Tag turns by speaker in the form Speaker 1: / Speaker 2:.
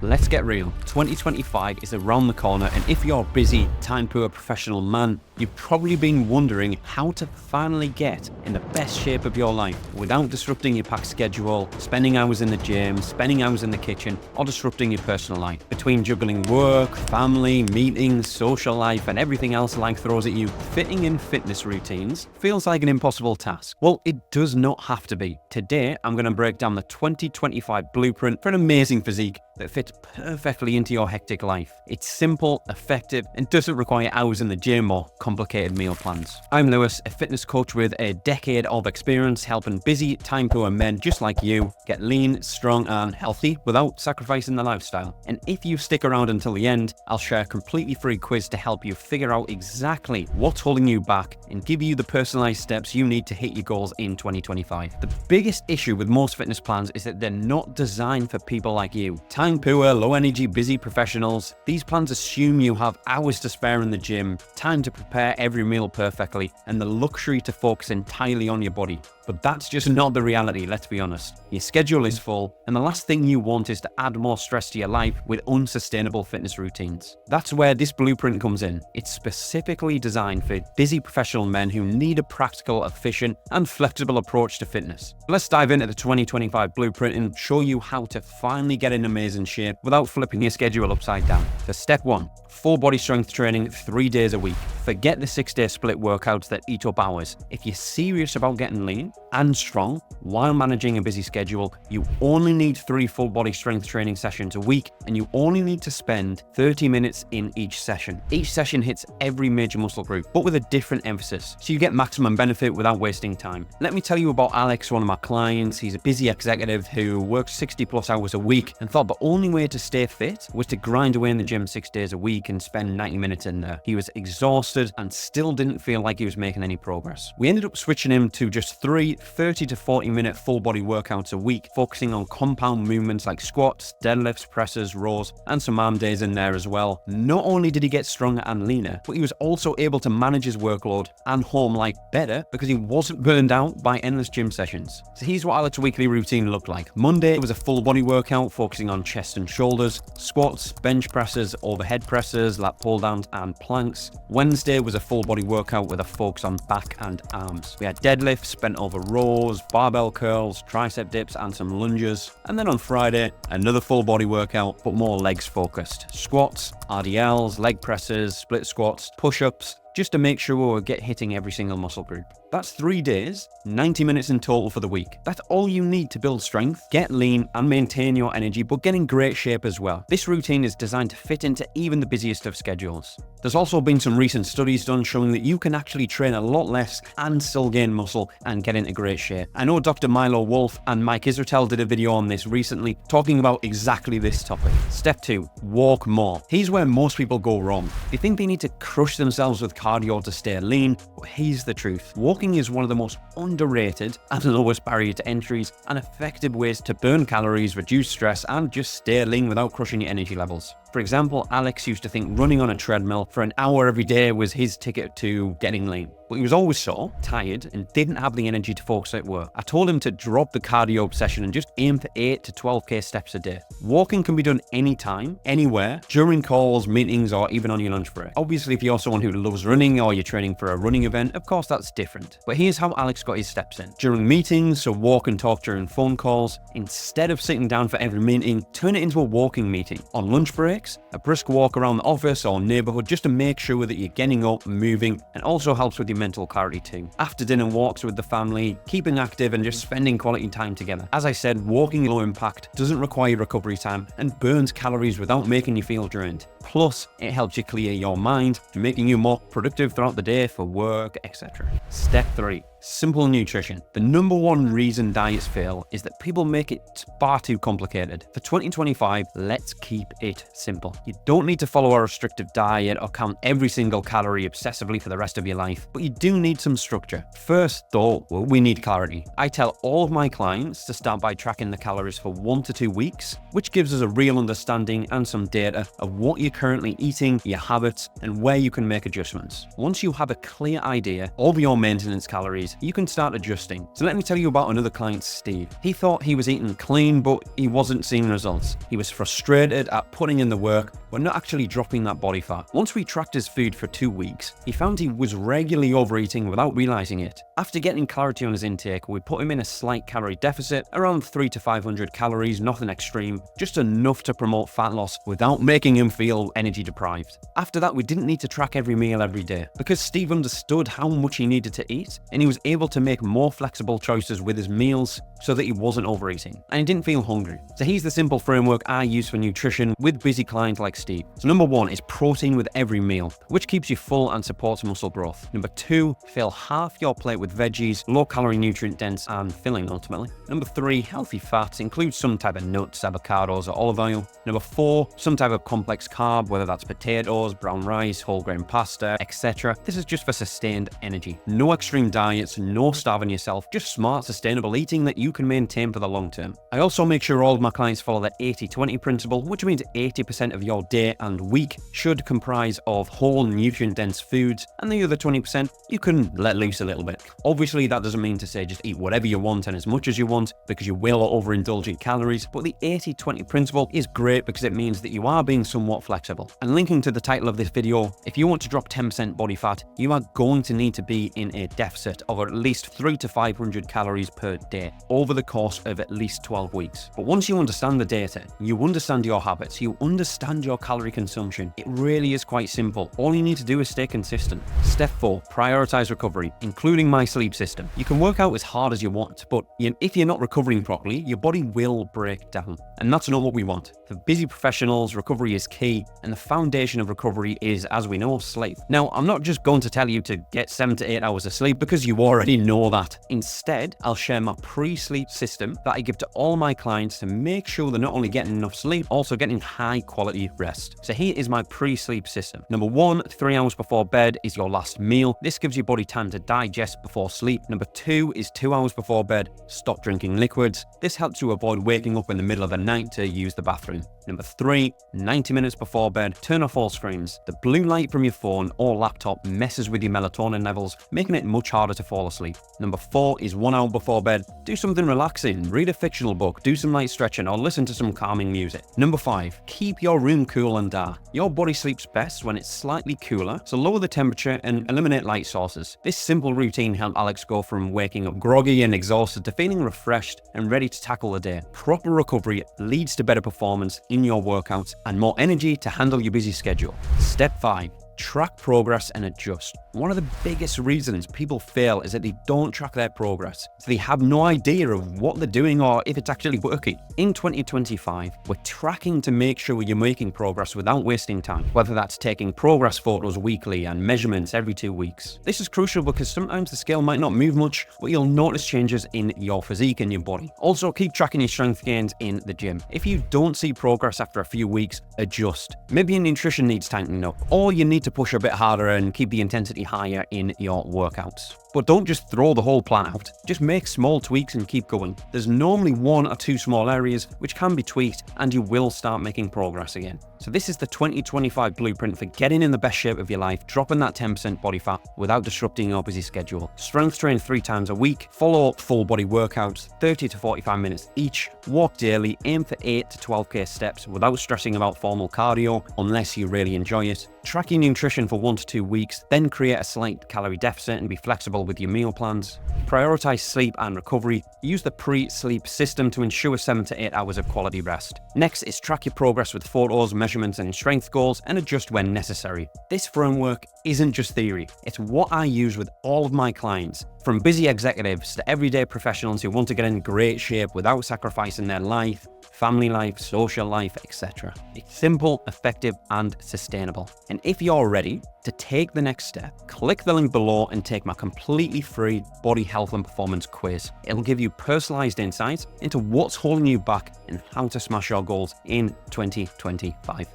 Speaker 1: Let's get real. 2025 is around the corner, and if you're a busy, time-poor professional man, you've probably been wondering how to finally get in the best shape of your life without disrupting your packed schedule, spending hours in the gym, spending hours in the kitchen, or disrupting your personal life. Between juggling work, family, meetings, social life, and everything else life throws at you, fitting in fitness routines feels like an impossible task. Well, it does not have to be. Today, I'm going to break down the 2025 blueprint for an amazing physique that fits perfectly into your hectic life. It's simple, effective, and doesn't require hours in the gym or complicated meal plans. I'm Lewis, a fitness coach with a decade of experience helping busy, time-poor men just like you get lean, strong, and healthy without sacrificing their lifestyle. And if you stick around until the end, I'll share a completely free quiz to help you figure out exactly what's holding you back and give you the personalized steps you need to hit your goals in 2025. The biggest issue with most fitness plans is that they're not designed for people like you. Time-poor, low-energy, busy professionals. These plans assume you have hours to spare in the gym, time to prepare every meal perfectly, and the luxury to focus entirely on your body. But that's just not the reality, let's be honest. Your schedule is full, and the last thing you want is to add more stress to your life with unsustainable fitness routines. That's where this blueprint comes in. It's specifically designed for busy professional men who need a practical, efficient, and flexible approach to fitness. Let's dive into the 2025 blueprint and show you how to finally get in amazing shape without flipping your schedule upside down. So step 1, full body strength training 3 days a week. Forget the 6-day split workouts that eat up hours. If you're serious about getting lean and strong while managing a busy schedule, you only need 3 full body strength training sessions a week, and you only need to spend 30 minutes in each session. Each session hits every major muscle group, but with a different emphasis, so you get maximum benefit without wasting time. Let me tell you about Alex, one of my clients. He's a busy executive who works 60 plus hours a week and thought the only way to stay fit was to grind away in the gym 6 days a week and spend 90 minutes in there. He was exhausted and still didn't feel like he was making any progress. We ended up switching him to just 3 30 to 40 minute full body workouts a week, focusing on compound movements like squats, deadlifts, presses, rows, and some arm days in there as well. Not only did he get stronger and leaner, but he was also able to manage his workload and home life better because he wasn't burned out by endless gym sessions. So here's what Alex's weekly routine looked like. Monday was a full body workout focusing on chest and shoulders, squats, bench presses, overhead presses, lat pull downs, and planks. Wednesday was a full body workout with a focus on back and arms. We had deadlifts, bent over rows, barbell curls, tricep dips, and some lunges. And then on Friday, another full body workout, but more legs focused. Squats, RDLs, leg presses, split squats, push-ups, just to make sure we get hitting every single muscle group. That's 3 days, 90 minutes in total for the week. That's all you need to build strength, get lean, and maintain your energy, but get in great shape as well. This routine is designed to fit into even the busiest of schedules. There's also been some recent studies done showing that you can actually train a lot less and still gain muscle and get into great shape. I know Dr. Milo Wolf and Mike Israetel did a video on this recently talking about exactly this topic. Step 2, walk more. Here's where most people go wrong. They think they need to crush themselves with cardio to stay lean, but here's the truth. Walking is one of the most underrated and lowest barrier to entries and effective ways to burn calories, reduce stress, and just stay lean without crushing your energy levels. For example, Alex used to think running on a treadmill for an hour every day was his ticket to getting lean. But he was always sore, tired, and didn't have the energy to focus at work. I told him to drop the cardio obsession and just aim for 8 to 12k steps a day. Walking can be done anytime, anywhere, during calls, meetings, or even on your lunch break. Obviously, if you're someone who loves running or you're training for a running event, of course that's different. But here's how Alex got his steps in. During meetings, so walk and talk during phone calls, instead of sitting down for every meeting, turn it into a walking meeting. On lunch breaks, a brisk walk around the office or neighborhood just to make sure that you're getting up and moving, and also helps with your mental clarity too. After dinner walks with the family, keeping active and just spending quality time together. As I said, walking low impact doesn't require recovery time and burns calories without making you feel drained. Plus, it helps you clear your mind, making you more productive throughout the day for work, etc. Step 3, simple nutrition. The number one reason diets fail is that people make it far too complicated. For 2025, let's keep it simple. You don't need to follow a restrictive diet or count every single calorie obsessively for the rest of your life, but you do need some structure. First though, we need clarity. I tell all of my clients to start by tracking the calories for 1 to 2 weeks, which gives us a real understanding and some data of what you're currently eating, your habits, and where you can make adjustments. Once you have a clear idea of your maintenance calories, you can start adjusting. So let me tell you about another client, Steve. He thought he was eating clean, but he wasn't seeing results. He was frustrated at putting in the work, but not actually dropping that body fat. Once we tracked his food for 2 weeks, he found he was regularly overeating without realizing it. After getting clarity on his intake, we put him in a slight calorie deficit, around 300 to 500 calories, nothing extreme, just enough to promote fat loss without making him feel energy deprived. After that, we didn't need to track every meal every day, because Steve understood how much he needed to eat, and he was able to make more flexible choices with his meals so that he wasn't overeating, and he didn't feel hungry. So here's the simple framework I use for nutrition with busy clients like Steve. So number 1 is protein with every meal, which keeps you full and supports muscle growth. Number 2, fill half your plate with veggies, low calorie, nutrient dense and filling ultimately. Number 3, healthy fats, include some type of nuts, avocados or olive oil. Number 4, some type of complex carb, whether that's potatoes, brown rice, whole grain pasta, etc. This is just for sustained energy. No extreme diets, no starving yourself, just smart, sustainable eating that you can maintain for the long term. I also make sure all of my clients follow the 80-20 principle, which means 80% of your day and week should comprise of whole nutrient-dense foods, and the other 20% you can let loose a little bit. Obviously, that doesn't mean to say just eat whatever you want and as much as you want, because you will overindulge in calories, but the 80-20 principle is great because it means that you are being somewhat flexible. And linking to the title of this video, if you want to drop 10% body fat, you are going to need to be in a deficit of at least 300 to 500 calories per day over the course of at least 12 weeks. But once you understand the data, you understand your habits, you understand your calorie consumption, it really is quite simple. All you need to do is stay consistent. Step 4, prioritize recovery, including my sleep system. You can work out as hard as you want, but if you're not recovering properly, your body will break down. And that's not what we want. For busy professionals, recovery is key, and the foundation of recovery is, as we know, sleep. Now, I'm not just going to tell you to get 7 to 8 hours of sleep because you already know that. Instead, I'll share my pre-sleep system that I give to all my clients to make sure they're not only getting enough sleep, also getting high quality rest. So here is my pre-sleep system. Number 1, 3 hours before bed is your last meal. This gives your body time to digest before sleep. Number 2 is 2 hours before bed, stop drinking liquids. This helps you avoid waking up in the middle of the night to use the bathroom. Number 3, 90 minutes before bed, turn off all screens. The blue light from your phone or laptop messes with your melatonin levels, making it much harder to fall asleep. Number 4 is 1 hour before bed, do something relaxing, read a fictional book, do some light stretching or listen to some calming music. Number 5, keep your room cool and dark. Your body sleeps best when it's slightly cooler, so lower the temperature and eliminate light sources. This simple routine helped Alex go from waking up groggy and exhausted to feeling refreshed and ready to tackle the day. Proper recovery leads to better performance in your workouts and more energy to handle your busy schedule. Step 5, track progress and adjust. One of the biggest reasons people fail is that they don't track their progress. So they have no idea of what they're doing or if it's actually working. In 2025, we're tracking to make sure you're making progress without wasting time, whether that's taking progress photos weekly and measurements every 2 weeks. This is crucial because sometimes the scale might not move much, but you'll notice changes in your physique and your body. Also, keep tracking your strength gains in the gym. If you don't see progress after a few weeks, adjust. Maybe your nutrition needs tightening up, or you need to push a bit harder and keep the intensity higher in your workouts. But don't just throw the whole plan out. Just make small tweaks and keep going. There's normally 1 or 2 small areas which can be tweaked and you will start making progress again. So this is the 2025 blueprint for getting in the best shape of your life, dropping that 10% body fat without disrupting your busy schedule. Strength train 3 times a week, follow up full body workouts, 30 to 45 minutes each, walk daily, aim for 8 to 12k steps without stressing about formal cardio unless you really enjoy it. Track your nutrition for 1 to 2 weeks, then create a slight calorie deficit and be flexible with your meal plans. Prioritize sleep and recovery. Use the pre-sleep system to ensure 7 to 8 hours of quality rest. Next is track your progress with photos, measurements and strength goals and adjust when necessary. This framework isn't just theory, it's what I use with all of my clients, from busy executives to everyday professionals who want to get in great shape without sacrificing their life, family life, social life, etc. It's simple, effective, and sustainable. And if you're ready to take the next step, click the link below and take my completely free body health and performance quiz. It'll give you personalized insights into what's holding you back and how to smash your goals in 2025.